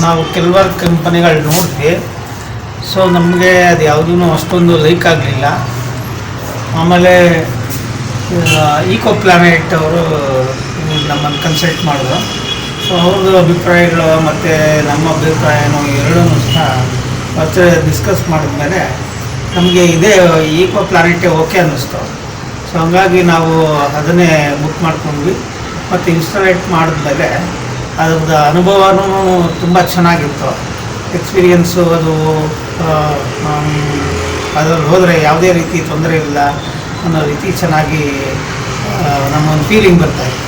ನಾವು ಕೆಲವಾರು ಕಂಪನಿಗಳು ನೋಡಿದ್ವಿ. ಸೊ ನಮಗೆ ಅದು ಯಾವುದೂ ಅಷ್ಟೊಂದು ಲೈಕ್ ಆಗಲಿಲ್ಲ. ಆಮೇಲೆ ಈಕೋ ಪ್ಲಾನೆಟ್ ಅವರು ನಮ್ಮನ್ನು ಕನ್ಸಲ್ಟ್ ಮಾಡಿದ್ರು. ಸೊ ಅವ್ರದ್ದು ಅಭಿಪ್ರಾಯಗಳು ಮತ್ತು ನಮ್ಮ ಅಭಿಪ್ರಾಯನೂ ಎರಡೂ ಸಹ ಮತ್ತೆ ಡಿಸ್ಕಸ್ ಮಾಡಿದ್ಮೇಲೆ ನಮಗೆ ಇದೇ ಈಕೋ ಪ್ಲಾನೆಟೇ ಓಕೆ ಅನ್ನಿಸ್ತು. ಸೊ ಹಂಗಾಗಿ ನಾವು ಅದನ್ನೇ ಬುಕ್ ಮಾಡ್ಕೊಂಡ್ವಿ. ಮತ್ತು ಇನ್ಸ್ಟಾಲೇಟ್ ಮಾಡಿದ್ಮೇಲೆ ಅದ್ರದ್ದು ಅನುಭವನೂ ತುಂಬ ಚೆನ್ನಾಗಿತ್ತು. ಎಕ್ಸ್ಪೀರಿಯೆನ್ಸು ಅದು ಅದ್ರಲ್ಲಿ ಹೋದರೆ ಯಾವುದೇ ರೀತಿ ತೊಂದರೆ ಇಲ್ಲ ಅನ್ನೋ ರೀತಿ ಚೆನ್ನಾಗಿ ನಮ್ಮೊಂದು ಫೀಲಿಂಗ್ ಬರ್ತಾಯಿತ್ತು.